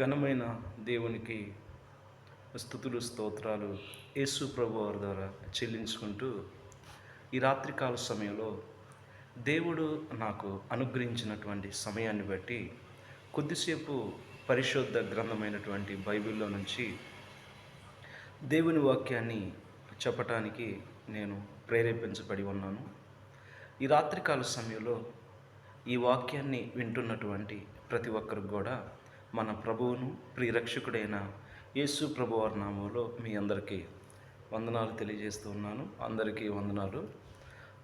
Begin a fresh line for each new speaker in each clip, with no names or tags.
ఘనమైన దేవునికి స్తుతులు స్తోత్రాలు యేసు ప్రభు వారి ద్వారా చెల్లించుకుంటూ ఈ రాత్రికాల సమయంలో దేవుడు నాకు అనుగ్రహించినటువంటి సమయాన్ని బట్టి కొద్దిసేపు పరిశుద్ధ గ్రంథమైనటువంటి బైబిల్లో నుంచి దేవుని వాక్యాన్ని చెప్పటానికి నేను ప్రేరేపించబడి ఉన్నాను. ఈ రాత్రికాల సమయంలో ఈ వాక్యాన్ని వింటున్నటువంటి ప్రతి ఒక్కరికి కూడా మన ప్రభువును ప్రియరక్షకుడైన యేసు ప్రభు వారి నామంలో మీ అందరికీ వందనాలు తెలియజేస్తూ ఉన్నాను. అందరికీ వందనాలు.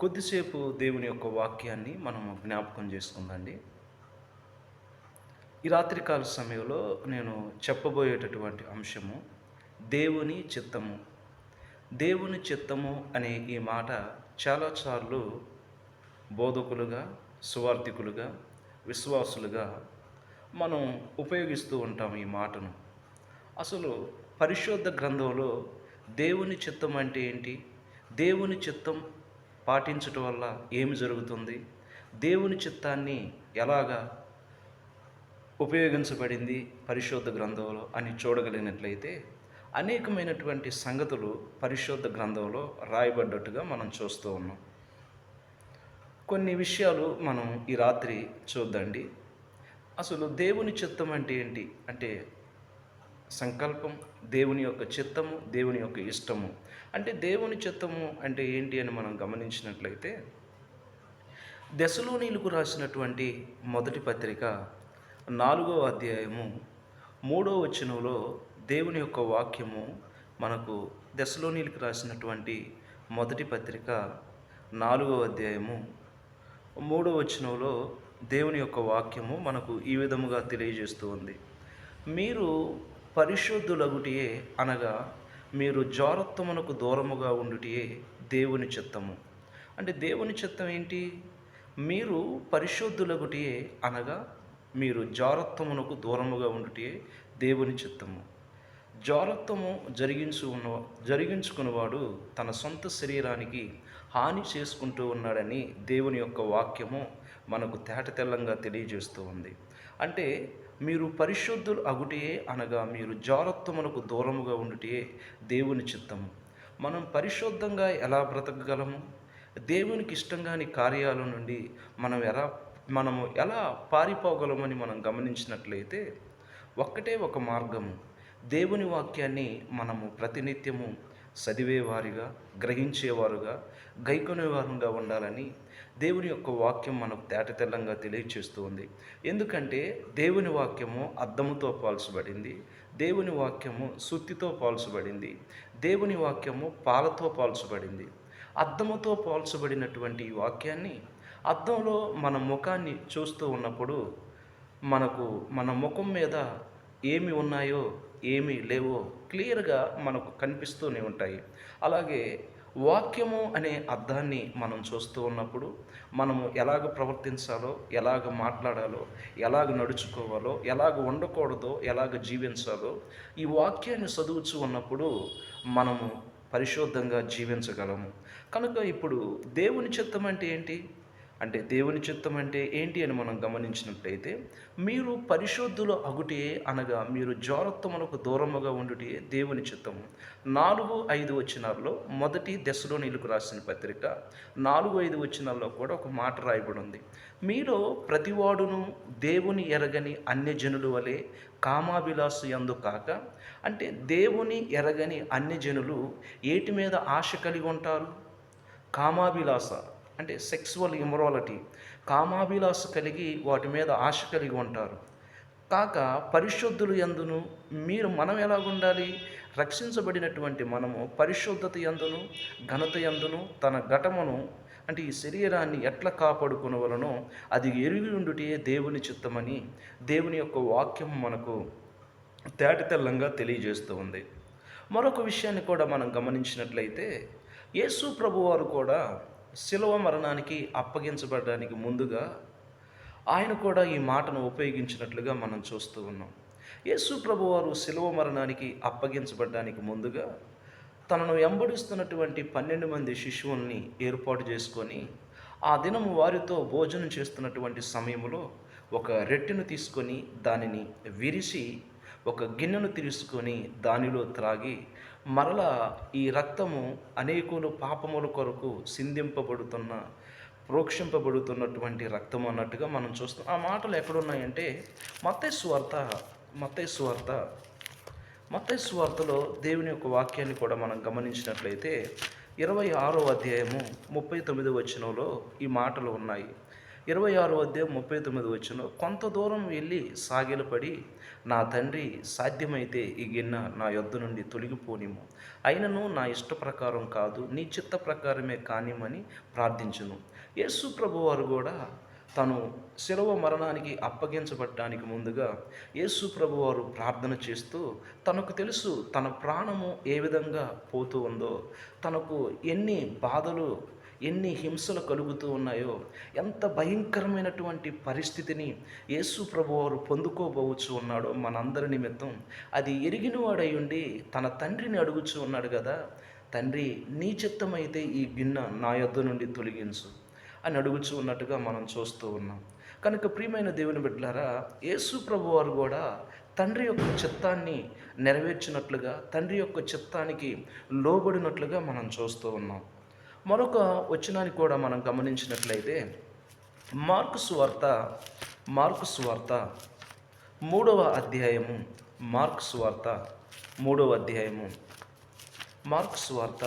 కొద్దిసేపు దేవుని యొక్క వాక్యాన్ని మనము జ్ఞాపకం చేసుకుందండి. ఈ రాత్రికాల సమయంలో నేను చెప్పబోయేటటువంటి అంశము దేవుని చిత్తము. దేవుని చిత్తము అనే ఈ మాట చాలాసార్లు బోధకులుగా, సువార్థికులుగా, విశ్వాసులుగా మనం ఉపయోగిస్తూ ఉంటాం ఈ మాటను. అసలు పరిశుద్ధ గ్రంథంలో దేవుని చిత్తం అంటే ఏంటి? దేవుని చిత్తం పాటించటం వల్ల ఏమి జరుగుతుంది? దేవుని చిత్తాన్ని ఎలాగా ఉపయోగించబడింది పరిశుద్ధ గ్రంథంలో అని చూడగలిగినట్లయితే అనేకమైనటువంటి సంగతులు పరిశుద్ధ గ్రంథంలో రాయబడ్డట్టుగా మనం చూస్తూ ఉన్నాం. కొన్ని విషయాలు మనం ఈ రాత్రి చూద్దండి. అసలు దేవుని చిత్తం అంటే ఏంటి? అంటే సంకల్పం, దేవుని యొక్క చిత్తము, దేవుని యొక్క ఇష్టము. అంటే దేవుని చిత్తము అంటే ఏంటి అని మనం గమనించినట్లయితే దెసలోనీయులకు రాసినటువంటి మొదటి పత్రిక 4వ అధ్యాయము 3వ వచనంలో దేవుని యొక్క వాక్యము మనకు దెసలోనీయులకు రాసినటువంటి మొదటి పత్రిక 4వ అధ్యాయము 3వ వచనంలో దేవుని యొక్క వాక్యము మనకు ఈ విధముగా తెలియజేస్తూ ఉంది. మీరు పరిశుద్ధులగుటియే అనగా మీరు జారత్వమునకు దూరముగా ఉండుటియే దేవుని చిత్తము. అంటే దేవుని చిత్తం ఏంటి? మీరు పరిశుద్ధులగుటియే అనగా మీరు జారత్వమునకు దూరముగా ఉండుటియే దేవుని చిత్తము. జారత్వము జరిగించుకున్నవాడు తన సొంత శరీరానికి హాని చేసుకుంటూ ఉన్నాడని దేవుని యొక్క వాక్యము మనకు తేటతెల్లంగా తెలియజేస్తూ ఉంది. అంటే మీరు పరిశుద్ధులు అగుటియే అనగా మీరు జారత్వమునకు దూరముగా ఉండుటియే దేవుని చిత్తము. మనం పరిశుద్ధంగా ఎలా బ్రతకగలము? దేవునికి ఇష్టంగాని కార్యాల నుండి మనము ఎలా పారిపోగలమని మనం గమనించినట్లయితే ఒక్కటే ఒక మార్గము. దేవుని వాక్యాన్ని మనము ప్రతినిత్యము చదివేవారిగా, గ్రహించేవారుగా, గైకొనేవారుగా ఉండాలని దేవుని యొక్క వాక్యం మనకు తేటతెల్లంగా తెలియచేస్తూ ఉంది. ఎందుకంటే దేవుని వాక్యము అద్దముతో పోల్చబడింది, దేవుని వాక్యము సుత్తితో పోల్చబడింది, దేవుని వాక్యము పాలతో పోల్చబడింది. అద్దముతో పోల్చబడినటువంటి ఈ వాక్యాన్ని అద్దంలో మన ముఖాన్ని చూస్తూ ఉన్నప్పుడు మన ముఖం మీద ఏమి ఉన్నాయో ఏమి లేవో క్లియర్గా మనకు కనిపిస్తూనే ఉంటాయి. అలాగే వాక్యము అనే అర్థాన్ని మనం చూస్తూ ఉన్నప్పుడు మనము ఎలాగ ప్రవర్తించాలో, ఎలాగ మాట్లాడాలో, ఎలాగ నడుచుకోవాలో, ఎలాగ ఉండకూడదో, ఎలాగ జీవించాలో ఈ వాక్యాన్ని చదువుతూ ఉన్నప్పుడు మనము పరిశుద్ధంగా జీవించగలము. కనుక ఇప్పుడు దేవుని చిత్తం అంటే ఏంటి? అంటే దేవుని చిత్తం అంటే ఏంటి అని మనం గమనించినట్లయితే మీరు పరిశుద్ధులు అగుటే అనగా మీరు జారత్వమునకు దూరముగా ఉండుటే దేవుని చిత్తము. 4-5 వచనాల్లో మొదటి దెసలోనీయులకు రాసిన పత్రిక 4-5 వచనాల్లో కూడా ఒక మాట రాయబడి ఉంది. మీలో ప్రతివాడును దేవుని ఎరగని అన్యజనుల వలె కామాభిలాష యందు కాక, అంటే దేవుని ఎరగని అన్యజనులు ఏటి మీద ఆశ కలిగి ఉంటారు? కామాభిలాష అంటే సెక్సువల్ ఇమొరాలిటీ, కామాభిలాష కలిగి వాటి మీద ఆశ కలిగి ఉంటారు. కాక పరిశుద్ధులు యందును మనం ఎలాగుండాలి? రక్షించబడినటువంటి మనము పరిశుద్ధత యందును ఘనత యందును తన ఘటమును అంటే ఈ శరీరాన్ని ఎట్లా కాపాడుకునవలనో అది ఎరిగి ఉండుటే దేవుని చిత్తమని దేవుని యొక్క వాక్యం మనకు తేటతెల్లంగా తెలియజేస్తూ ఉంది. మరొక విషయాన్ని కూడా మనం గమనించినట్లయితే యేసు ప్రభువారు కూడా శిలువ మరణానికి అప్పగించబడడానికి ముందుగా ఆయన కూడా ఈ మాటను ఉపయోగించినట్లుగా మనం చూస్తూ ఉన్నాం. యేసు ప్రభువారు శిలువ మరణానికి అప్పగించబడడానికి ముందుగా తనను వెంబడిస్తున్నటువంటి 12 మంది శిష్యుల్ని ఏర్పాటు చేసుకొని ఆ దినము వారితో భోజనం చేస్తున్నటువంటి సమయంలో ఒక రొట్టెను తీసుకొని దానిని విరిచి ఒక గిన్నెను తీసుకొని దానిలో త్రాగి మరలా ఈ రక్తము అనేకులు పాపముల కొరకు సిందింపబడుతున్న ప్రోక్షింపబడుతున్నటువంటి రక్తం అన్నట్టుగా మనం చూస్తాం. ఆ మాటలు ఎక్కడున్నాయంటే మత్తయి సువార్త మత్తయి సువార్త మత్తయి సువార్తలో దేవుని యొక్క వాక్యాన్ని కూడా మనం గమనించినట్లయితే 26వ అధ్యాయము 39వ వచనంలో ఈ మాటలు ఉన్నాయి. 26వ అధ్యాయం 39వ వచనం, కొంత దూరం వెళ్ళి సాగిలపడి, నా తండ్రి, సాధ్యమైతే ఈ గిన్నె నా యొద్ద నుండి తొలగిపోనిము, అయినను నా ఇష్ట ప్రకారం కాదు, నీ చిత్త ప్రకారమే కానిమని ప్రార్థించును. యేసు ప్రభువారు కూడా తను శిలువ మరణానికి అప్పగించబడటానికి ముందుగా యేసు ప్రభువారు ప్రార్థన చేస్తూ, తనకు తెలుసు తన ప్రాణము ఏ విధంగా పోతూ ఉందో, తనకు ఎన్ని బాధలు ఎన్ని హింసలు కలుగుతూ ఉన్నాయో, ఎంత భయంకరమైనటువంటి పరిస్థితిని యేసు ప్రభువారు పొందుకోబోవచ్చు ఉన్నాడో మనందరి నిమిత్తం అది ఎరిగిన వాడై ఉండి తన తండ్రిని అడుగుచూ ఉన్నాడు కదా, తండ్రి, నీ చిత్తమైతే ఈ గిన్నె నా యొద్ద నుండి తొలగించు అని అడుగుచూ ఉన్నట్టుగా మనం చూస్తూ ఉన్నాం. కనుక ప్రియమైన దేవుని బిడ్డలారా, యేసు ప్రభువారు కూడా తండ్రి యొక్క చిత్తాన్ని నెరవేర్చినట్లుగా, తండ్రి యొక్క చిత్తానికి లోబడినట్లుగా మనం చూస్తూ ఉన్నాం. మరొక వచనాన్ని కూడా మనం గమనించినట్లయితే మార్కు సువార్త మార్కు సువార్త 3వ అధ్యాయము మార్కు సువార్త 3వ అధ్యాయము మార్కు సువార్త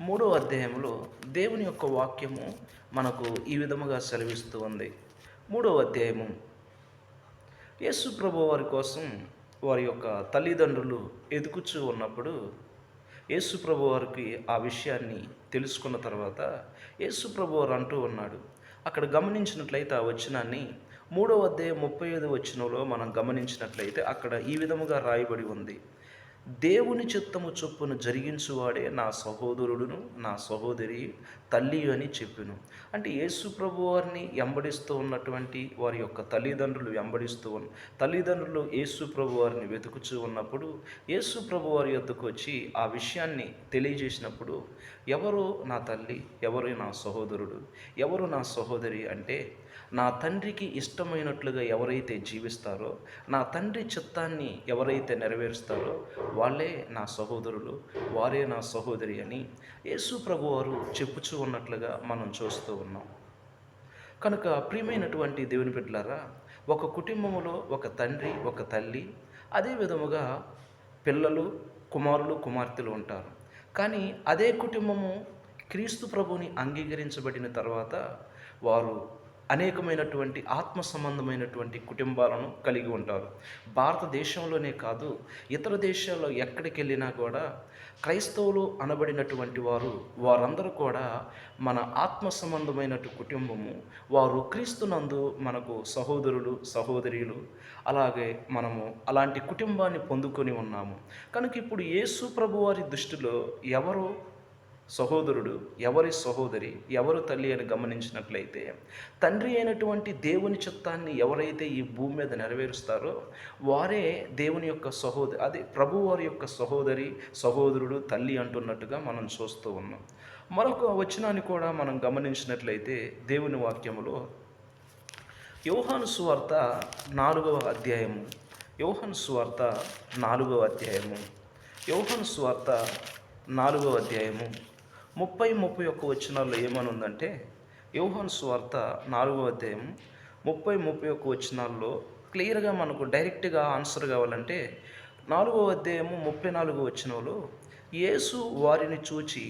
3వ అధ్యాయంలో దేవుని యొక్క వాక్యము మనకు ఈ విధముగా సెలవిస్తూ ఉంది. 3వ అధ్యాయము, యేసు ప్రభు వారి కోసం వారి యొక్క తల్లిదండ్రులు ఎదుగుచూ ఉన్నప్పుడు యేసు ప్రభు వారికి ఆ విషయాన్ని తెలుసుకున్న తర్వాత యేసు ప్రభు వారు అంటూ ఉన్నాడు. అక్కడ గమనించినట్లయితే ఆ వచనాన్ని 3వ అధ్యాయం 35వ వచనంలో మనం గమనించినట్లయితే అక్కడ ఈ విధముగా రాయబడి ఉంది, దేవుని చిత్తము చొప్పున జరిగించువాడే నా సహోదరుడును నా సహోదరి తల్లి అని చెప్పెను. అంటే యేసు ప్రభు వారిని వెంబడిస్తూ ఉన్నటువంటి వారి యొక్క తల్లిదండ్రులు యేసు ప్రభు వారిని వెతుకుచూ ఉన్నప్పుడు యేసు ప్రభు వారి యొద్దకు వచ్చి ఆ విషయాన్ని తెలియజేసినప్పుడు, ఎవరు నా తల్లి, ఎవరు నా సహోదరుడు, ఎవరు నా సహోదరి అంటే, నా తండ్రికి ఇష్టమైనట్లుగా ఎవరైతే జీవిస్తారో, నా తండ్రి చిత్తాన్ని ఎవరైతే నెరవేరుస్తారో వాళ్ళే నా సహోదరులు, వారే నా సహోదరి అని యేసు ప్రభు వారు చెప్పుచూ ఉన్నట్లుగా మనం చూస్తూ ఉన్నాం. కనుక ప్రియమైనటువంటి దేవుని బిడ్డలారా, ఒక కుటుంబంలో ఒక తండ్రి ఒక తల్లి, అదే విధముగా పిల్లలు, కుమారులు కుమార్తెలు ఉంటారు. కానీ అదే కుటుంబము క్రీస్తు ప్రభుని అంగీకరించబడిన తర్వాత వారు అనేకమైనటువంటి ఆత్మ సంబంధమైనటువంటి కుటుంబాలను కలిగి ఉంటారు. భారతదేశంలోనే కాదు, ఇతర దేశాల్లో ఎక్కడికి వెళ్ళినా కూడా క్రైస్తవులు అనబడినటువంటి వారందరూ కూడా మన ఆత్మ సంబంధమైనటు కుటుంబము, వారు క్రీస్తునందు మనకు సహోదరులు సహోదరులు, అలాగే మనము అలాంటి కుటుంబాన్ని పొందుకొని ఉన్నాము. కనుక ఇప్పుడు యేసు ప్రభు వారి దృష్టిలో ఎవరు సహోదరుడు, ఎవరి సహోదరి, ఎవరు తల్లి అని గమనించినట్లయితే, తండ్రి అయినటువంటి దేవుని చిత్తాన్ని ఎవరైతే ఈ భూమి మీద నెరవేరుస్తారో వారే దేవుని యొక్క అదే ప్రభు వారి యొక్క సహోదరి సహోదరుడు తల్లి అంటున్నట్టుగా మనం చూస్తూ ఉన్నాం. మరొక వచనాన్ని కూడా మనం గమనించినట్లయితే దేవుని వాక్యములో యోహాను సువార్త 4వ అధ్యాయము యోహాను సువార్త 4వ అధ్యాయము యోహాను సువార్త 4వ అధ్యాయము 30-31 వచనాల్లో ఏమని ఉందంటే, యోహాను సువార్త 4వ అధ్యాయం 30-31 వచనాల్లో క్లియర్గా మనకు డైరెక్ట్గా ఆన్సర్ కావాలంటే 4వ అధ్యాయము 34వ వచనంలో, యేసు వారిని చూచి,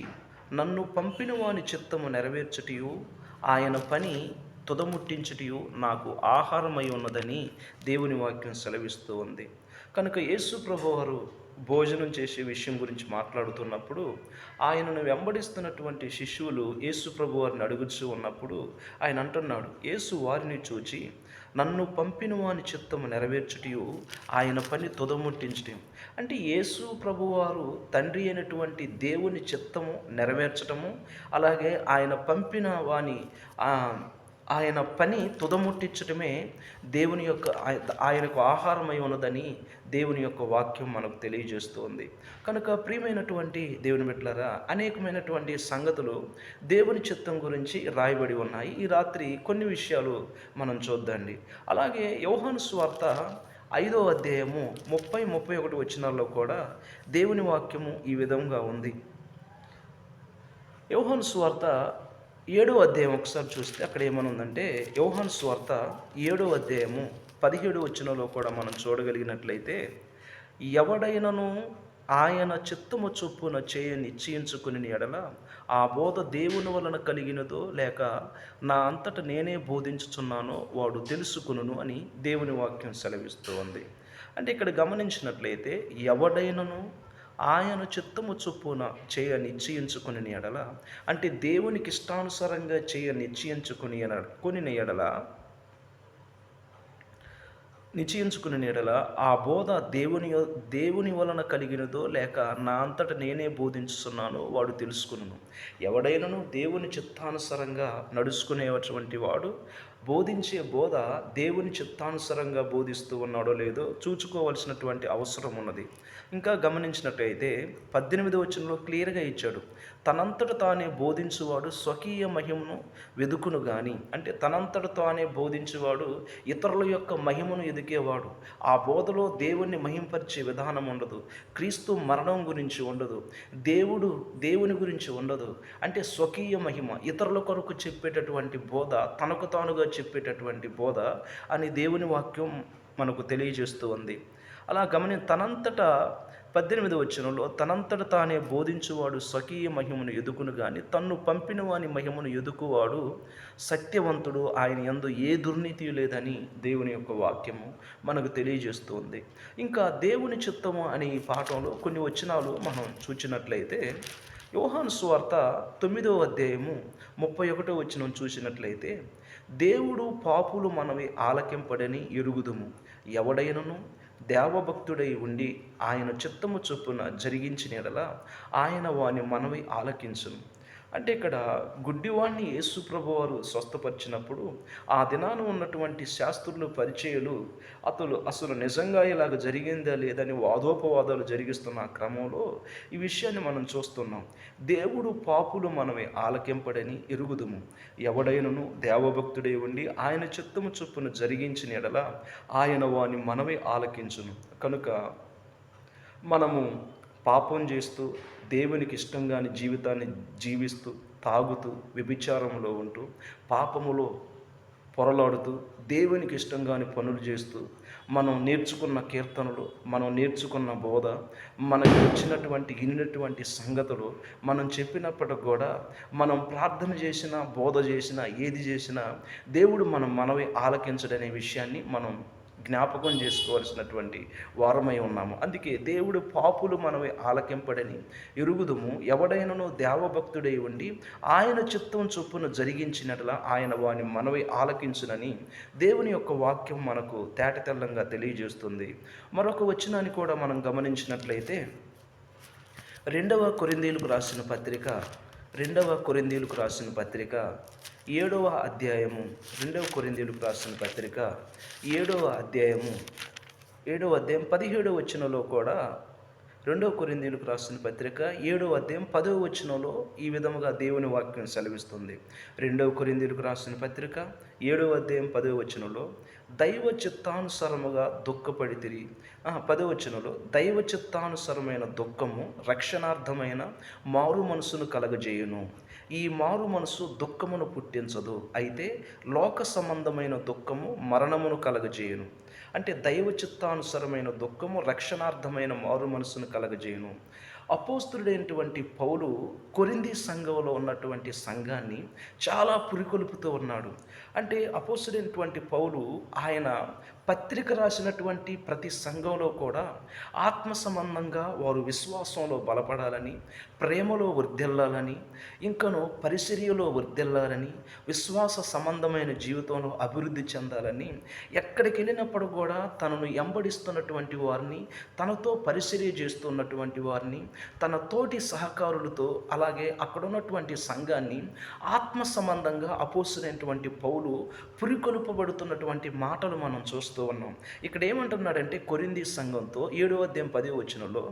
నన్ను పంపిన వాని చిత్తము నెరవేర్చుటయు ఆయన పని తుదముట్టించుటయు నాకు ఆహారమై ఉన్నదని దేవుని వాక్యం సెలవిస్తూ ఉంది. కనుక యేసు ప్రభువారు భోజనం చేసే విషయం గురించి మాట్లాడుతున్నప్పుడు ఆయనను వెంబడిస్తున్నటువంటి శిష్యులు యేసు ప్రభు వారిని అడుగుచూ ఉన్నప్పుడు ఆయన అంటున్నాడు, యేసు వారిని చూచి, నన్ను పంపిన వాని చిత్తము నెరవేర్చుటయు ఆయన పని తుదముట్టించటం. అంటే యేసు ప్రభువారు తండ్రి అయినటువంటి దేవుని చిత్తము నెరవేర్చటము, అలాగే ఆయన పంపిన వాని ఆయన పని తుదముట్టించటమే దేవుని యొక్క ఆయనకు ఆహారమై ఉన్నదని దేవుని యొక్క వాక్యం మనకు తెలియజేస్తుంది. కనుక ప్రియమైనటువంటి దేవుని బిడ్డలారా, అనేకమైనటువంటి సంగతులు దేవుని చిత్తం గురించి రాయబడి ఉన్నాయి. ఈ రాత్రి కొన్ని విషయాలు మనం చూద్దాండి. అలాగే యోహాను సువార్త 5వ అధ్యాయము 30-31 వచనాల్లో కూడా దేవుని వాక్యము ఈ విధంగా ఉంది. యోహాను సువార్త 7వ అధ్యాయం ఒకసారి చూస్తే అక్కడ ఏమనుందంటే, యోహాను సువార్త 7వ అధ్యాయము 17 వచనంలో కూడా మనం చూడగలిగినట్లయితే, ఎవడైనను ఆయన చిత్తము చొప్పున చేయ నిశ్చయించుకుని ఎడల ఆ బోధ దేవుని వలన కలిగినదో లేక నా అంతట నేనే బోధించుచున్నానో వాడు తెలుసుకును అని దేవుని వాక్యం సెలవిస్తూ ఉంది. అంటే ఇక్కడ గమనించినట్లయితే, ఎవడైనను ఆయన చిత్తము చొప్పున చేయ నిశ్చయించుకుని ఎడల, అంటే దేవునికి ఇష్టానుసారంగా చేయ నిశ్చయించుకుని ఎడల ఆ బోధ దేవుని వలన కలిగినదో లేక నా అంతట నేనే బోధించుతున్నానో వాడు తెలుసుకును. ఎవడైనను దేవుని చిత్తానుసారంగా నడుచుకునేటువంటి వాడు బోధించే బోధ దేవుని చిత్తానుసారంగా బోధిస్తూ ఉన్నాడో లేదో చూసుకోవలసినటువంటి అవసరం ఉన్నది. ఇంకా గమనించినట్టయితే 18వ వచనంలో క్లియర్గా ఇచ్చాడు, తనంతట తానే బోధించువాడు స్వకీయ మహిమను వెదుకును గాని, అంటే తనంతట తానే బోధించువాడు ఇతరుల యొక్క మహిమను ఎదికేవాడు. ఆ బోధలో దేవుణ్ణి మహింపరిచే విధానం ఉండదు, క్రీస్తు మరణం గురించి ఉండదు, దేవుని గురించి ఉండదు. అంటే స్వకీయ మహిమ, ఇతరుల కొరకు చెప్పేటటువంటి బోధ, తనకు తానుగా చెప్పేటటువంటి బోధ అని దేవుని వాక్యం మనకు తెలియజేస్తూ ఉంది. అలా తనంతట 18వ వచనంలో తనంతట తానే బోధించువాడు స్వకీయ మహిమను ఎదుకును గాని తన్ను పంపిన వాని మహిమను ఎదుకువాడు సత్యవంతుడు, ఆయన యందు ఏ దుర్నీతి లేదని దేవుని యొక్క వాక్యము మనకు తెలియజేస్తుంది. ఇంకా దేవుని చిత్తము అనే ఈ పాఠంలో కొన్ని వచనాలు మనం చూచినట్లయితే, యోహాను సువార్త 9వ అధ్యాయము 31వ వచనం చూసినట్లయితే, దేవుడు పాపులు మనవి ఆలకింపడని ఎరుగుదుము, ఎవడైనను దేవభక్తుడై ఉండి ఆయన చిత్తము చొప్పున జరిగించిన ఎడల ఆయన వాని మనవి ఆలకించును. అంటే ఇక్కడ గుడ్డివాణ్ణి యేసు ప్రభువారు స్వస్థపరిచినప్పుడు ఆ దినాన ఉన్నటువంటి శాస్త్రులు, పరిచయులు అసలు నిజంగా ఇలాగ జరిగిందా లేదని వాదోపవాదాలు జరిగిస్తున్న క్రమంలో ఈ విషయాన్ని మనం చూస్తున్నాం. దేవుడు పాపులు మనమే ఆలకింపడని ఎరుగుదుము, ఎవడైనను దేవభక్తుడై ఉండి ఆయన చిత్తము చొప్పున జరిగించిన ఎడల ఆయన వాని మనమే ఆలకించును. కనుక మనము పాపం చేస్తూ దేవునికి ఇష్టంగాని జీవితాన్ని జీవిస్తూ, తాగుతూ, వ్యభిచారంలో ఉంటూ, పాపములో పొరలాడుతూ, దేవునికి ఇష్టంగాని పనులు చేస్తూ, మనం నేర్చుకున్న కీర్తనలు, మనం నేర్చుకున్న బోధ, మనకు వచ్చినటువంటి వినినటువంటి సంగతులు మనం చెప్పినప్పటికి కూడా, మనం ప్రార్థన చేసినా, బోధ చేసినా, ఏది చేసినా దేవుడు మనవి ఆలకించడనే విషయాన్ని మనం జ్ఞాపకం చేసుకోవాల్సినటువంటి వారమై ఉన్నాము. అందుకే దేవుడు పాపులు మనవి ఆలకింపడని ఎరుగుదుము, ఎవడైనను దేవభక్తుడై ఉండి ఆయన చిత్తం చొప్పున జరిగించినట్లా ఆయన వాని మనవి ఆలకించునని దేవుని యొక్క వాక్యం మనకు తేటతెల్లంగా తెలియజేస్తుంది. మరొక వచనాన్ని కూడా మనం గమనించినట్లయితే, 2వ కొరింథీయులకు రాసిన పత్రిక 7వ అధ్యాయము 2వ కొరింథీయులకు రాసిన పత్రిక 7వ అధ్యాయం 17వ వచనంలో కూడా 2వ కొరింథీయులకు రాసిన పత్రిక 7వ అధ్యాయం 10వ వచనంలో ఈ విధముగా దేవుని వాక్యం సెలవిస్తుంది. 2వ కొరింథీయులకు రాసిన పత్రిక 7వ అధ్యాయం 10వ వచనంలో దైవ చిత్తానుసారముగా దుఃఖపడితిరి. 10వ వచనంలో దైవ చిత్తానుసారమైన దుఃఖము రక్షణార్థమైన మారు మనసును కలగజేయును. ఈ మారు మనసు దుఃఖమును పుట్టించదు, అయితే లోక సంబంధమైన దుఃఖము మరణమును కలగజేయును. అంటే దైవ చిత్తానుసారమైన దుఃఖము రక్షణార్థమైన మారు మనసును కలగజేయును. అపోస్తుడైనటువంటి పౌలు కొరింథీ సంఘంలో ఉన్నటువంటి సంఘాన్ని చాలా పురికొల్పుతూ ఉన్నాడు. అంటే అపోస్తుడైనటువంటి పౌలు ఆయన పత్రిక రాసినటువంటి ప్రతి సంఘంలో కూడా ఆత్మ సంబంధంగా వారు విశ్వాసంలో బలపడాలని, ప్రేమలో వర్ధిల్లాలని, ఇంకను పరిచర్యలో వర్ధిల్లాలని, విశ్వాస సంబంధమైన జీవితంలో అభివృద్ధి చెందాలని, ఎక్కడికి వెళ్ళినప్పుడు కూడా తనను ఎంబడిస్తున్నటువంటి వారిని, తనతో పరిచర్య చేస్తున్నటువంటి వారిని, తన తోటి సహకారులతో, అలాగే అక్కడ ఉన్నటువంటి సంఘాన్ని ఆత్మ సంబంధంగా అపోస్తుడైనటువంటి పౌలు పురికొల్పబడుతున్నటువంటి మాటలు మనం చూస్తాం. చూస్తూ ఉన్నాం. ఇక్కడ ఏమంటున్నాడంటే కొరింథీ సంఘంతో 7వ అధ్యాయం 10వ వచనంలో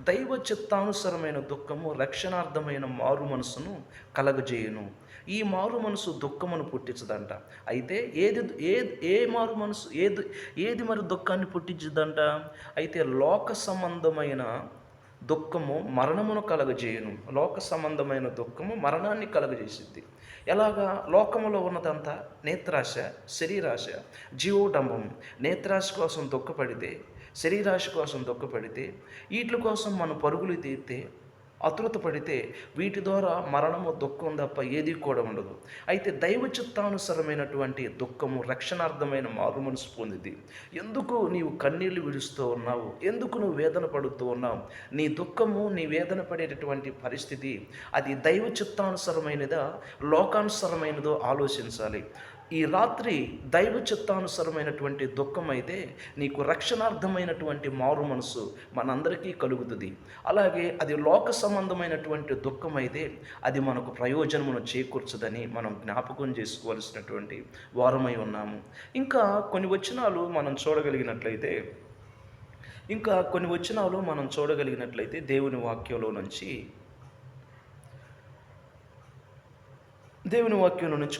దైవ చిత్తానుసరమైన దుఃఖము రక్షణార్థమైన మారు మనసును కలగజేయును. ఈ మారు మనసు దుఃఖమును పుట్టించదంట. అయితే ఏది ఏ ఏ మారు మనసు ఏది మరి దుఃఖాన్ని పుట్టించదంట? అయితే లోక సంబంధమైన దుఃఖము మరణమును కలగజేయును. లోక సంబంధమైన దుఃఖము మరణాన్ని కలగజేసిద్ది. ఎలాగా? లోకములో ఉన్నదంతా నేత్రాశ, శరీరాశ, జీవోడంబము. నేత్రాశ కోసం దుఃఖపడితే, శరీరాశ కోసం దుఃఖపడితే, వీటి కోసం మనం పరుగులు తీస్తే, ఆతృత పడితే వీటి ద్వారా మరణము దుఃఖం తప్ప ఏది కూడా ఉండదు. అయితే దైవ చిత్తానుసరమైనటువంటి దుఃఖము రక్షణార్థమైన మారు మనసు పొందింది. ఎందుకు నీవు కన్నీళ్లు విడుస్తూ ఉన్నావు? ఎందుకు నువ్వు వేదన పడుతూ ఉన్నావు? నీ దుఃఖము, నీ వేదన పడేటటువంటి పరిస్థితి అది దైవ చిత్తానుసరమైనదా, లోకానుసరమైనదో ఆలోచించాలి. ఈ రాత్రి దైవ చిత్తానుసరమైనటువంటి దుఃఖం అయితే నీకు రక్షణార్థమైనటువంటి మారు మనసు మనందరికీ కలుగుతుంది. అలాగే అది లోక సంబంధమైనటువంటి దుఃఖం అయితే అది మనకు ప్రయోజనమును చేకూర్చదని మనం జ్ఞాపకం చేసుకోవాల్సినటువంటి వారమై ఉన్నాము. ఇంకా కొన్ని వచనాలు మనం చూడగలిగినట్లయితే దేవుని వాక్యంలో నుంచి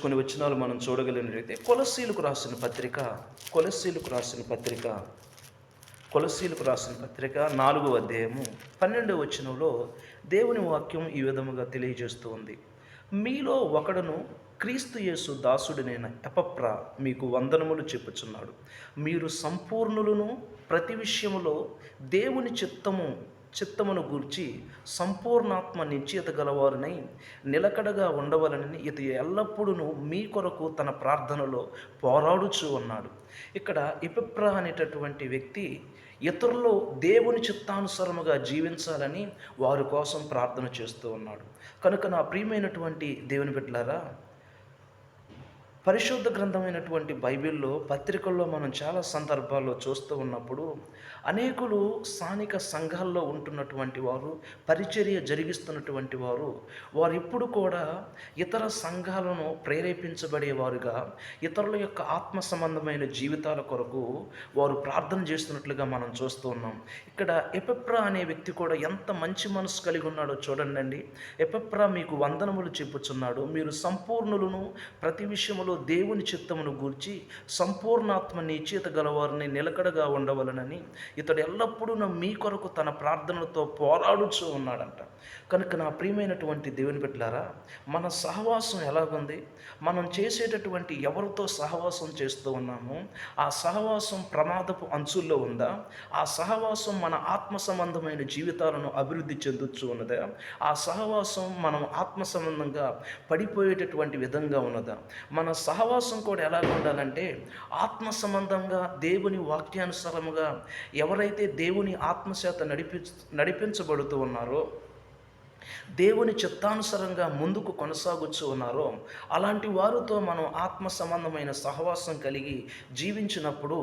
కొన్ని వచనాలు మనం చూడగలిగినట్లయితే కొలస్సీలకు రాసిన పత్రిక 4వ అధ్యాయము 12వ వచనంలో దేవుని వాక్యం ఈ విధముగా తెలియజేస్తూ ఉంది. మీలో ఒకడును క్రీస్తు యేసు దాసుడినైన ఎపఫ్రా మీకు వందనములు చెప్పుచున్నాడు. మీరు సంపూర్ణులను, ప్రతి విషయములో దేవుని చిత్తమును గూర్చి సంపూర్ణాత్మ నిశ్చయత గలవారునై నిలకడగా ఉండవలనని ఇది ఎల్లప్పుడూ మీ కొరకు తన ప్రార్థనలో పోరాడుచూ ఉన్నాడు. ఇక్కడ ఎపఫ్రా అనేటటువంటి వ్యక్తి ఇతరులు దేవుని చిత్తానుసరముగా జీవించాలని వారి కోసం ప్రార్థన చేస్తూ ఉన్నాడు. కనుక నా ప్రియమైనటువంటి దేవుని బిడ్డలారా, పరిశుద్ధ గ్రంథమైనటువంటి బైబిల్లో, పత్రికల్లో మనం చాలా సందర్భాల్లో చూస్తూ ఉన్నప్పుడు అనేకులు స్థానిక సంఘాల్లో ఉంటున్నటువంటి వారు, పరిచర్య జరిగిస్తున్నటువంటి వారు ఎప్పుడు కూడా ఇతర సంఘాలను ప్రేరేపించబడేవారుగా, ఇతరుల యొక్క ఆత్మ సంబంధమైన జీవితాల కొరకు వారు ప్రార్థన చేస్తున్నట్లుగా మనం చూస్తూ ఉన్నాం. ఇక్కడ ఎపఫ్రా అనే వ్యక్తి కూడా ఎంత మంచి మనసు కలిగి ఉన్నాడో చూడండి. ఎపఫ్రా మీకు వందనములు చెప్పుచున్నాడు. మీరు సంపూర్ణులను, ప్రతి విషయములో దేవుని చిత్తమును గూర్చి సంపూర్ణాత్మ నిశ్చయత గలవారిని నిలకడగా ఉండవలనని ఇతడు ఎల్లప్పుడూ మీ కొరకు తన ప్రార్థనలతో పోరాడుచూ ఉన్నాడంట. కనుక నా ప్రియమైనటువంటి దేవుని బిడ్డలారా, మన సహవాసం ఎలాగుంది? మనం చేసేటటువంటి ఎవరితో సహవాసం చేస్తూ ఉన్నామో ఆ సహవాసం ప్రమాదపు అంచుల్లో ఉందా? ఆ సహవాసం మన ఆత్మ సంబంధమైన జీవితాలను అభివృద్ధి చెందుతూ ఉన్నదా? ఆ సహవాసం మనం ఆత్మ సంబంధంగా పడిపోయేటటువంటి విధంగా ఉన్నదా? మన సహవాసం కూడా ఎలాగ ఉండాలంటే ఆత్మ సంబంధంగా దేవుని వాక్యానుసారముగా ఎవరైతే దేవుని ఆత్మచేత నడిపించబడుతూ ఉన్నారో, దేవుని చిత్తానుసారంగా ముందుకు కొనసాగుతూ ఉన్నారో అలాంటి వారితో మనం ఆత్మ సంబంధమైన సహవాసం కలిగి జీవించినప్పుడు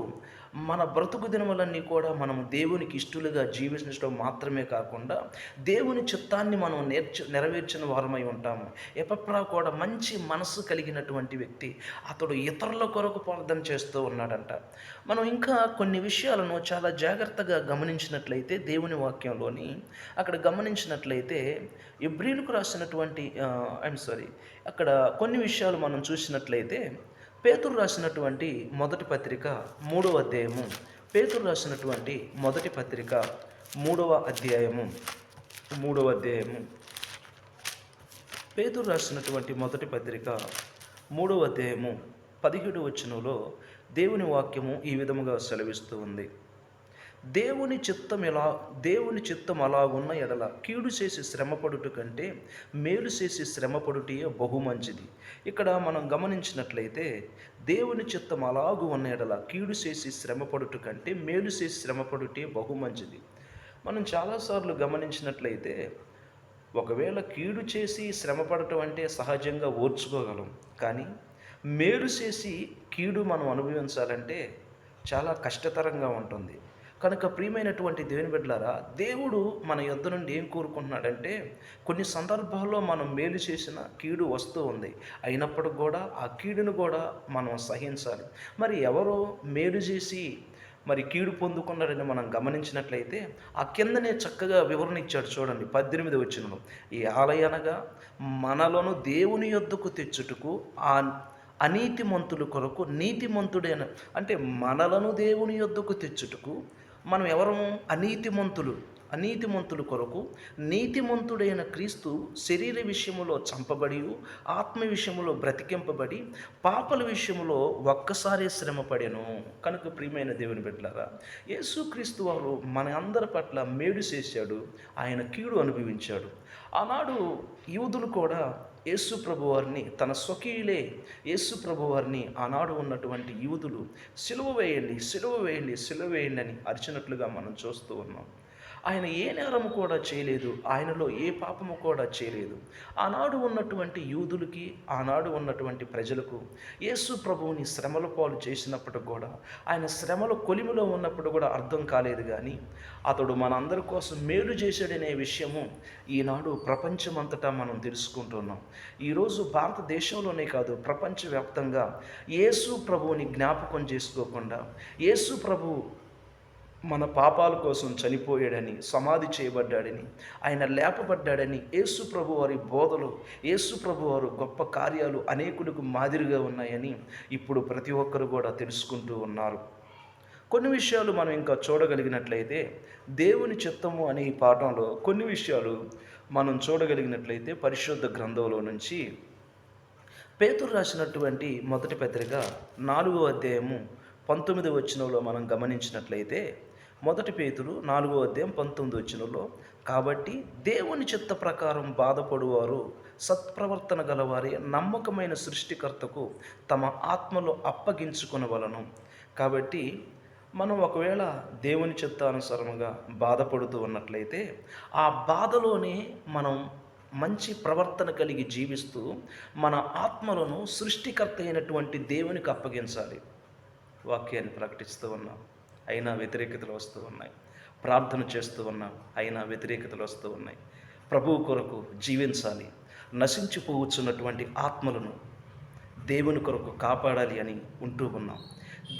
మన బ్రతుకు దినములన్నీ కూడా మనం దేవునికి ఇష్టలుగా జీవించడం మాత్రమే కాకుండా దేవుని చిత్తాన్ని మనం నెరవేర్చిన వారమై ఉంటాము. ఎపఫ్రా కూడా మంచి మనసు కలిగినటువంటి వ్యక్తి. అతడు ఇతరుల కొరకు ప్రార్థన చేస్తూ ఉన్నాడంట. మనం ఇంకా కొన్ని విషయాలను చాలా జాగ్రత్తగా గమనించినట్లయితే దేవుని వాక్యంలోని అక్కడ గమనించినట్లయితే ఎబ్రీయులకు రాసినటువంటి అక్కడ కొన్ని విషయాలు మనం చూసినట్లయితే పేతురు రాసినటువంటి మొదటి పత్రిక 3వ అధ్యాయము, పేతురు రాసినటువంటి మొదటి పత్రిక 3వ అధ్యాయము, పేతురు రాసినటువంటి మొదటి పత్రిక 3వ అధ్యాయము 17వ వచనంలో దేవుని వాక్యము ఈ విధముగా సెలవిస్తూ ఉంది. దేవుని చిత్తం అలాగున్న ఎడల కీడు చేసి శ్రమపడుట కంటే మేలు చేసి శ్రమపడుటే బహు మంచిది. ఇక్కడ మనం గమనించినట్లయితే దేవుని చిత్తం అలాగు ఉన్న ఎడల కీడు చేసి శ్రమపడుట కంటే మేలు చేసి శ్రమపడుటే బహు మంచిది. మనం చాలాసార్లు గమనించినట్లయితే ఒకవేళ కీడు చేసి శ్రమపడటం అంటే సహజంగా ఓర్చుకోగలం, కానీ మేలు చేసి కీడు మనం అనుభవించాలంటే చాలా కష్టతరంగా ఉంటుంది. కనుక ప్రియమైనటువంటి దేవుని బిడ్డలారా, దేవుడు మన యొద్ద నుండి ఏం కోరుకుంటున్నాడంటే, కొన్ని సందర్భాల్లో మనం మేలు చేసిన కీడు వస్తూ ఉంది. అయినప్పటికి కూడా ఆ కీడును కూడా మనం సహించాలి. మరి ఎవరో మేలు చేసి మరి కీడు పొందుకున్నాడని మనం గమనించినట్లయితే ఆ కిందనే చక్కగా వివరణ ఇచ్చాడు చూడండి. 18 వచనంలో, ఈ ఆలయనగా మనలను దేవుని యొద్దకు తెచ్చుటకు ఆ అనీతిమంతుల కొరకు నీతిమంతుడైన, అంటే మనలను దేవుని యొద్దకు తెచ్చుటకు మనం ఎవరము? అనీతిమంతుల కొరకు నీతిమంతుడైన క్రీస్తు శరీర విషయములో చంపబడి ఆత్మ విషయములో బ్రతికింపబడి పాపల విషయములో ఒక్కసారి శ్రమపడెను. కనుక ప్రియమైన దేవుని బిడ్డలారా, యేసుక్రీస్తు వారు మన అందరి పట్ల మేలు చేశాడు, ఆయన కీడు అనుభవించాడు. ఆనాడు యూదులు కూడా యేసు ప్రభువారిని తన స్వకీయులే యేసు ప్రభువారిని ఆనాడు ఉన్నటువంటి యూదులు సిలువ వేయండి, సిలువ వేయండి, సిలువ వేయండి అని అరిచినట్లుగా మనం చూస్తూ ఉన్నాం. ఆయన ఏ నేరము కూడా చేయలేదు, ఆయనలో ఏ పాపము కూడా చేయలేదు. ఆనాడు ఉన్నటువంటి యూదులకి, ఆనాడు ఉన్నటువంటి ప్రజలకు యేసు ప్రభువుని శ్రమల పాలు చేసినప్పుడు కూడా, ఆయన శ్రమల కొలిమిలో ఉన్నప్పుడు కూడా అర్థం కాలేదు. కానీ అతడు మనందరి కోసం మేలు చేశాడనే విషయము ఈనాడు ప్రపంచమంతటా మనం తెలుసుకుంటున్నాం. ఈరోజు భారతదేశంలోనే కాదు, ప్రపంచవ్యాప్తంగా యేసు ప్రభువుని జ్ఞాపకం చేసుకోకుండా, యేసు ప్రభు మన పాపాల కోసం చనిపోయాడని, సమాధి చేయబడ్డాడని, ఆయన లేపబడ్డాడని యేసు ప్రభు వారి బోధలు, యేసు ప్రభు వారు గొప్ప కార్యాలు అనేకులకు మాదిరిగా ఉన్నాయని ఇప్పుడు ప్రతి ఒక్కరు కూడా తెలుసుకుంటూ ఉన్నారు. కొన్ని విషయాలు మనం ఇంకా చూడగలిగినట్లయితే, దేవుని చిత్తము అనే ఈ పాఠంలో కొన్ని విషయాలు మనం చూడగలిగినట్లయితే, పరిశుద్ధ గ్రంథంలో నుంచి పేతురు రాసినటువంటి మొదటి పత్రిక 4వ అధ్యాయము 19వ వచనంలో మనం గమనించినట్లయితే, మొదటి పేతురు 4వ అధ్యాయం 19వ వచనంలో, కాబట్టి దేవుని చిత్త ప్రకారం బాధపడువారు సత్ప్రవర్తన గలవారి నమ్మకమైన సృష్టికర్తకు తమ ఆత్మలో అప్పగించుకొనవలను. కాబట్టి మనం ఒకవేళ దేవుని చిత్తానుసారముగా బాధపడుతూ ఉన్నట్లయితే, ఆ బాధలోనే మనం మంచి ప్రవర్తన కలిగి జీవిస్తూ మన ఆత్మలను సృష్టికర్త అయినటువంటి దేవునికి అప్పగించాలి. వాక్యాన్ని ప్రకటిస్తూ ఉన్నాం, అయినా వ్యతిరేకతలు వస్తూ ఉన్నాయి. ప్రార్థన చేస్తూ ఉన్నాం, అయినా వ్యతిరేకతలు వస్తూ ఉన్నాయి. ప్రభువు కొరకు జీవించాలి. నశించిపోవచ్చున్నటువంటి ఆత్మలను దేవుని కొరకు కాపాడాలి అని ఉంటూ ఉన్నాం.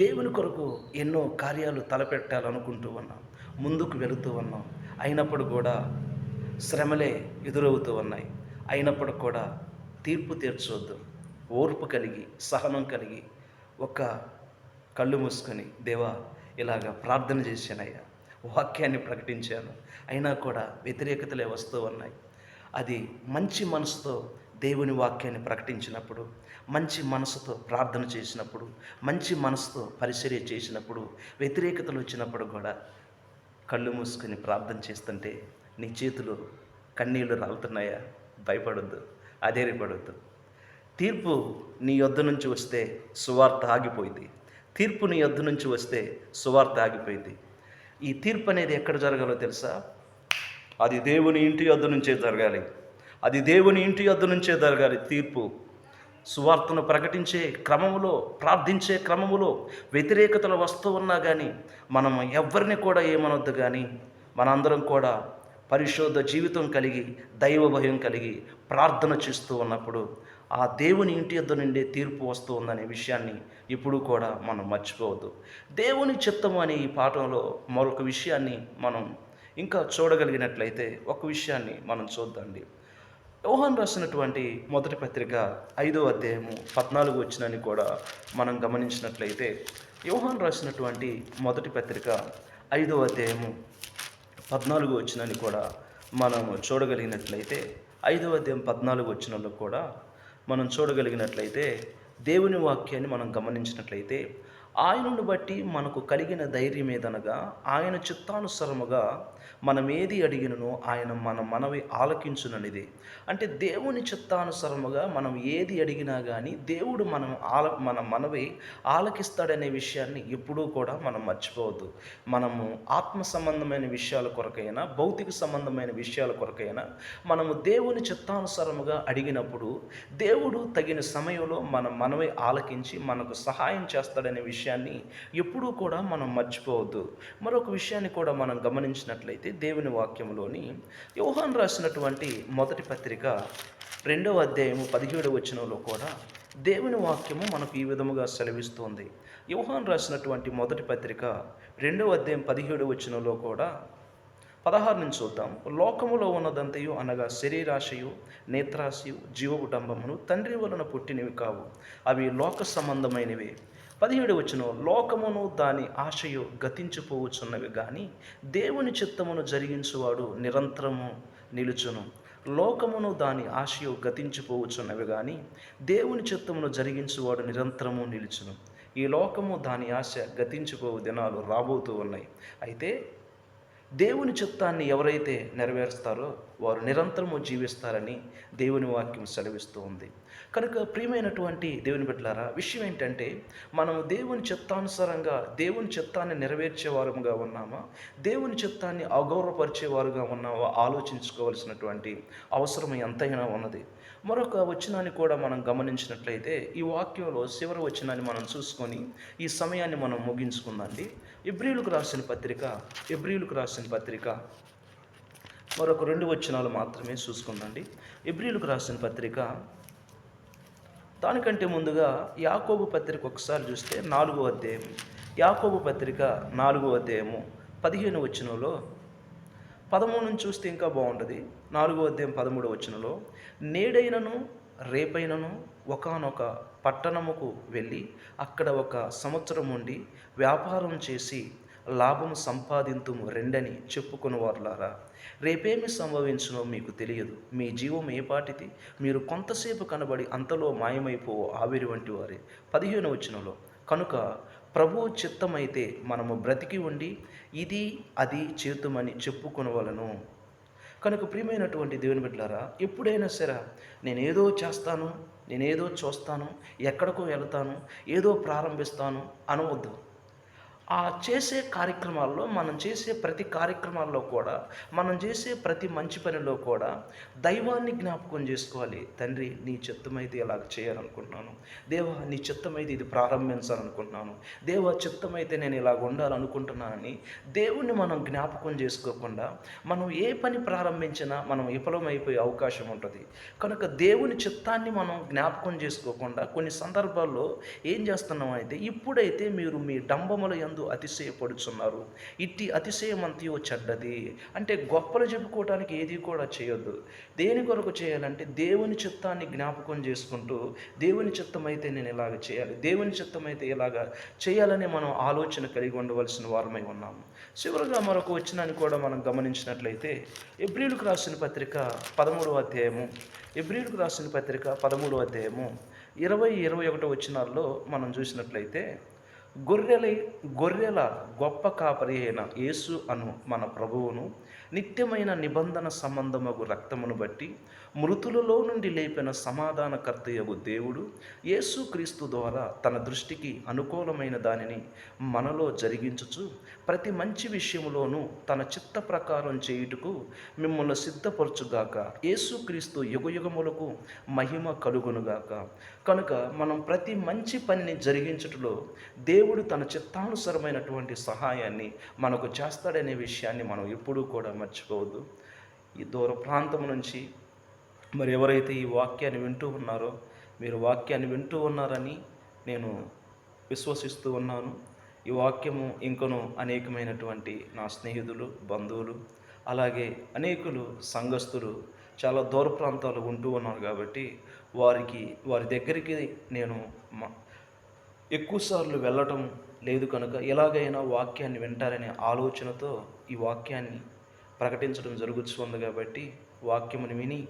దేవుని కొరకు ఎన్నో కార్యాలు తలపెట్టాలనుకుంటూ ఉన్నాం, ముందుకు వెళుతూ ఉన్నాం. అయినప్పుడు కూడా శ్రమలే ఎదురవుతూ ఉన్నాయి. అయినప్పుడు కూడా తీర్పు తీర్చవద్దు. ఓర్పు కలిగి, సహనం కలిగి, ఒక కళ్ళు మూసుకొని, దేవా ఇలాగ ప్రార్థన చేశానయ్యా, వాక్యాన్ని ప్రకటించాను, అయినా కూడా వ్యతిరేకతలే వస్తూ ఉన్నాయి. అది మంచి మనసుతో దేవుని వాక్యాన్ని ప్రకటించినప్పుడు, మంచి మనసుతో ప్రార్థన చేసినప్పుడు, మంచి మనసుతో పరిచర్య చేసినప్పుడు, వ్యతిరేకతలు వచ్చినప్పుడు కూడా కళ్ళు మూసుకొని ప్రార్థన చేస్తుంటే నీ చేతులు కన్నీళ్లు రాలుతున్నాయా? భయపడొద్దు, అధైర్యపడొద్దు. తీర్పు నీ యొద్ద నుంచి వస్తే సువార్త ఆగిపోయింది. తీర్పు నీ యొద్ద నుంచి వస్తే సువార్త ఆగిపోయింది. ఈ తీర్పు అనేది ఎక్కడ జరగాలో తెలుసా? అది దేవుని ఇంటి యొద్ద నుంచే జరగాలి. అది దేవుని ఇంటి యొద్ద నుంచే జరగాలి తీర్పు. సువార్తను ప్రకటించే క్రమములో, ప్రార్థించే క్రమములో వ్యతిరేకతలు వస్తూ ఉన్నా కానీ మనం ఎవరిని కూడా ఏమనొద్దు. కానీ మనందరం కూడా పరిశుద్ధ జీవితం కలిగి, దైవ భయం కలిగి ప్రార్థన చేస్తూ ఉన్నప్పుడు ఆ దేవుని ఇంటి యొద్ద నుండే తీర్పు వస్తూ ఉందనే విషయాన్ని ఇప్పుడు కూడా మనం మర్చిపోవద్దు. దేవుని చిత్తము అనే ఈ పాఠంలో మరొక విషయాన్ని మనం ఇంకా చూడగలిగినట్లయితే, ఒక విషయాన్ని మనం చూద్దాండి. యోహాను రాసినటువంటి మొదటి పత్రిక 5వ అధ్యాయము 14వ వచనాన్ని కూడా మనం గమనించినట్లయితే, యోహాను రాసినటువంటి మొదటి పత్రిక 5వ అధ్యాయము 14వ వచనాన్ని కూడా మనం చూడగలిగినట్లయితే, 5వ అధ్యాయం 14వ వచనంలో కూడా మనం చూడగలిగినట్లయితే, దేవుని వాక్యాన్ని మనం గమనించినట్లయితే, ఆయనను బట్టి మనకు కలిగిన ధైర్యం ఏదనగా, ఆయన చిత్తానుసారముగా మనం ఏది అడిగినను ఆయన మన మనవి ఆలకించుననిది. అంటే దేవుని చిత్తానుసారముగా మనం ఏది అడిగినా కానీ దేవుడు మన మనవి ఆలకిస్తాడనే విషయాన్ని ఎప్పుడూ కూడా మనం మర్చిపోవద్దు. మనము ఆత్మ సంబంధమైన విషయాల కొరకైనా, భౌతిక సంబంధమైన విషయాల కొరకైనా మనము దేవుని చిత్తానుసారముగా అడిగినప్పుడు దేవుడు తగిన సమయంలో మన మనవి ఆలకించి మనకు సహాయం చేస్తాడనే విషయం విషయాన్ని ఎప్పుడూ కూడా మనం మర్చిపోవద్దు. మరొక విషయాన్ని కూడా మనం గమనించినట్లయితే దేవుని వాక్యంలోని యోహాను రాసినటువంటి మొదటి పత్రిక 2వ అధ్యాయము 17వ వచనంలో కూడా దేవుని వాక్యము మనకు ఈ విధముగా సెలవిస్తోంది. యోహాను రాసినటువంటి మొదటి పత్రిక 2వ అధ్యాయం 17వ వచనంలో కూడా 16 నుంచి చూద్దాం. లోకములో ఉన్నదంతయు అనగా శరీరాశయు, నేత్రాశయు, జీవపు డంబమును తండ్రి వలన పుట్టినవి కావు, అవి లోక సంబంధమైనవి. 17 వచనం, లోకమును దాని ఆశయు గతించిపోవచ్చున్నవి కానీ దేవుని చిత్తమును జరిగించువాడు నిరంతరము నిలుచును. లోకమును దాని ఆశయు గతించిపోవచ్చున్నవి కానీ దేవుని చిత్తమును జరిగించువాడు నిరంతరము నిలుచును. ఈ లోకము దాని ఆశ గతించిపోవు దినాలు రాబోతూ ఉన్నాయి. అయితే దేవుని చిత్తాన్ని ఎవరైతే నెరవేరుస్తారో వారు నిరంతరము జీవిస్తారని దేవుని వాక్యం సెలవిస్తూ ఉంది. కనుక ప్రియమైనటువంటి దేవుని బిడ్డలారా, విషయం ఏంటంటే మనం దేవుని చిత్తానుసారంగా దేవుని చిత్తాన్ని నెరవేర్చేవారుగా ఉన్నామా, దేవుని చిత్తాన్ని అగౌరవపరిచేవారుగా ఉన్నామా ఆలోచించుకోవాల్సినటువంటి అవసరం ఎంతైనా ఉన్నది. మరొక వచనాన్ని కూడా మనం గమనించినట్లయితే ఈ వాక్యంలో చివరి వచనాన్ని మనం చూసుకొని ఈ సమయాన్ని మనం ముగించుకుందండి. ఎబ్రీయులకు రాసిన పత్రిక మరొక 2 వచనాలు మాత్రమే చూసుకుందండి. ఎబ్రీయులకు రాసిన పత్రిక, దానికంటే ముందుగా యాకోబు పత్రిక ఒకసారి చూస్తే 4వ అధ్యాయం, యాకోబు పత్రిక 4వ అధ్యాయము 15వ వచనంలో 13 నుంచి చూస్తే ఇంకా బాగుంటుంది. 4వ అధ్యాయం 13వ వచనంలో, నేడైనను రేపైనను ఒకానొక పట్టణముకు వెళ్ళి అక్కడ 1 సంవత్సరం ఉండి వ్యాపారం చేసి లాభం సంపాదింతుము రెండని చెప్పుకుని వారులారా, రేపేమి సంభవించునో మీకు తెలియదు. మీ జీవం ఏపాటిది? మీరు కొంతసేపు కనబడి అంతలో మాయమైపోవు ఆవిరి వంటి వారే. 15వ వచనంలో, కనుక ప్రభువు చిత్తమైతే మనము బ్రతికి ఉండి ఇది అది చేతుమని చెప్పుకొనవలెను. కనుక ప్రియమైనటువంటి దేవుని బిడ్డలారా, ఎప్పుడైనా సరే నేనేదో చేస్తాను, నేనేదో చూస్తాను, ఎక్కడికో వెళ్తాను, ఏదో ప్రారంభిస్తాను అనవద్దు. ఆ చేసే కార్యక్రమాల్లో, మనం చేసే ప్రతి కార్యక్రమాల్లో కూడా, మనం చేసే ప్రతి మంచి పనిలో కూడా దైవాన్ని జ్ఞాపకం చేసుకోవాలి. తండ్రి, నీ చిత్తమైతే ఇలాగ చేయాలనుకుంటున్నాను. దేవా, నీ చిత్తమైతే ఇది ప్రారంభించాలనుకుంటున్నాను. దేవా, చిత్తమైతే నేను ఇలాగ ఉండాలనుకుంటున్నానని దేవుణ్ణి మనం జ్ఞాపకం చేసుకోకుండా మనం ఏ పని ప్రారంభించినా మనం విఫలమైపోయే అవకాశం ఉంటుంది. కనుక దేవుని చిత్తాన్ని మనం జ్ఞాపకం చేసుకోకుండా కొన్ని సందర్భాల్లో ఏం చేస్తున్నాం అయితే, ఇప్పుడైతే మీరు మీ డంబముల యందు అతిశయపడుచున్నారు. ఇట్టి అతిశయమంతయు చెడ్డది. అంటే గొప్పలు చెప్పుకోవటానికి ఏది కూడా చేయొద్దు. దేని కొరకు చేయాలంటే దేవుని చిత్తాన్ని జ్ఞాపకం చేసుకుంటూ, దేవుని చిత్తమైతే నేను ఇలాగ చేయాలి, దేవుని చిత్తమైతే ఇలాగ చేయాలని మనం ఆలోచన కలిగి ఉండవలసిన వారమై ఉన్నాము. చివరిగా మరొక వచనాన్ని కూడా మనం గమనించినట్లయితే ఎబ్రీయులకు రాసిన పత్రిక 13వ అధ్యాయము, 20-21 వచనాల్లో మనం చూసినట్లయితే, గొర్రెల గొప్ప కాపరి అయిన యేసు అను మన ప్రభువును నిత్యమైన నిబంధన సంబంధమగు రక్తమును బట్టి మృతులలో నుండి లేపిన సమాధానకర్తయగు దేవుడు యేసుక్రీస్తు ద్వారా తన దృష్టికి అనుకూలమైన దానిని మనలో జరిగించుచు ప్రతి మంచి విషయములోనూ తన చిత్త ప్రకారం చేయుటకు మిమ్మల్ని సిద్ధపరచుగాక. యేసుక్రీస్తు యుగయుగములకు మహిమ కలుగునుగాక. కనుక మనం ప్రతి మంచి పనిని జరిగించుటలో దేవుడు తన చిత్తానుసరమైనటువంటి సహాయాన్ని మనకు చేస్తాడనే విషయాన్ని మనం ఎప్పుడూ కూడా మర్చిపోవద్దు. ఈ దూర ప్రాంతం నుంచి మరి ఎవరైతే ఈ వాక్యాన్ని వింటూ ఉన్నారో, మీరు వాక్యాన్ని వింటూ ఉన్నారని నేను విశ్వసిస్తూ ఉన్నాను. ఈ వాక్యము ఇంకను అనేకమైనటువంటి నా స్నేహితులు, బంధువులు, అలాగే అనేకులు సంఘస్థులు చాలా దూర ప్రాంతాలు ఉంటూ ఉన్నారు కాబట్టి వారి దగ్గరికి నేను ఎక్కువసార్లు వెళ్ళటం లేదు. కనుక ఎలాగైనా వాక్యాన్ని వింటారనే ఆలోచనతో ఈ వాక్యాన్ని ప్రకటించడం జరుగుతుంది. కాబట్టి వాక్యమును విని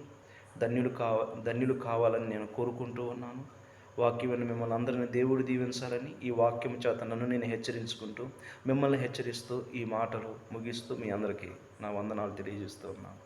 ధన్యులు కావాలని నేను కోరుకుంటూ ఉన్నాను. వాక్యం మిమ్మల్ని అందరినీ దేవుడు దీవించాలని ఈ వాక్యం చేత నన్ను నేను హెచ్చరించుకుంటూ, మిమ్మల్ని హెచ్చరిస్తూ ఈ మాటలు ముగిస్తూ మీ అందరికీ నా వందనాలు తెలియజేస్తూ ఉన్నాను.